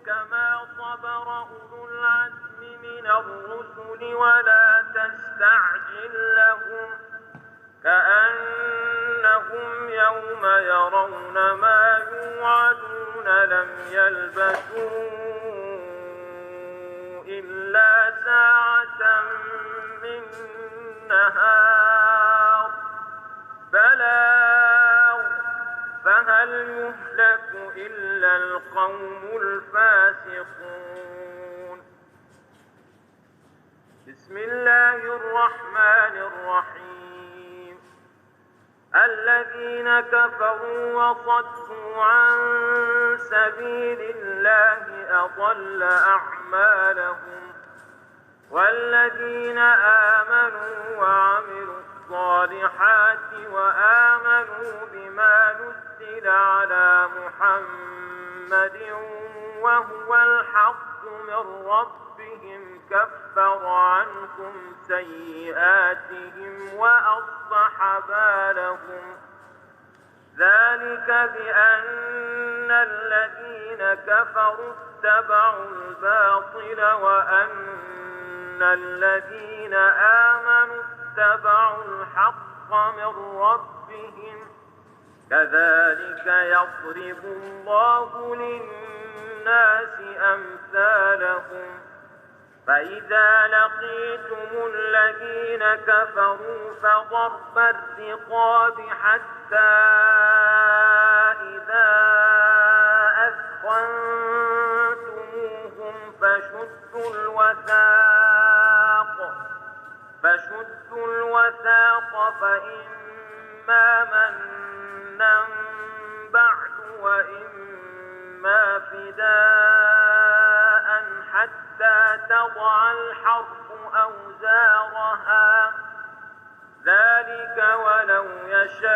كما صبر أولو العزم من الرسل ولا تستعجل لهم كأنهم يوم يرون ما يوعدون لم يلبثوا إلا ساعة من نهار بلاغ فهل يهلك إلا القوم الفاسقون. بسم الله الرحمن الرحيم. الذين كفروا وصدوا عن سبيل الله أضل أعمالهم والذين آمنوا وعملوا الصالحات وآمنوا بما نزل على محمد وهو الحق من ربهم كفر عنهم سيئاتهم وأصلح بالهم ذلك بأن الذين كفروا اتبعوا الباطل وأن الذين آمنوا اتبعوا الحق من ربهم كذلك يضرب الله للناس أمثالهم فإذا لقيتم الذين كفروا فضرب الرقاب حتى إذا أثخنتموهم فشدوا الوثاق فإما منا بعد وإما فداء حتى تضع الحرب أوزارها ذلك ولو يشاء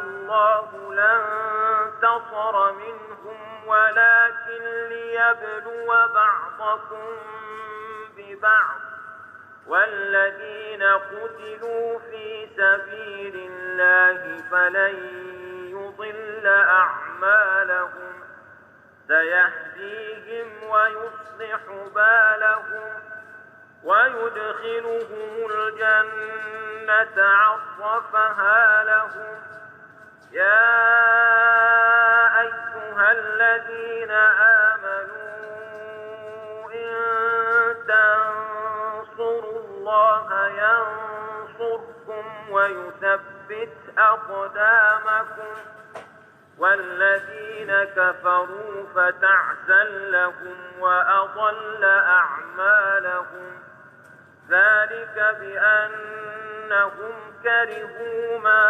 الله لانتصر منهم ولكن ليبلو بعضكم ببعض والذين قتلوا في سبيل الله فلن يضل أعمالهم سيهديهم ويصلح بالهم ويدخلهم الجنة عرفها لهم. يا أيها الذين آمنوا إن تنصروا الله ينصركم ويثبت أقدامكم والذين كفروا فتعسا لهم وأضل أعمالهم ذلك بأنهم كرهوا ما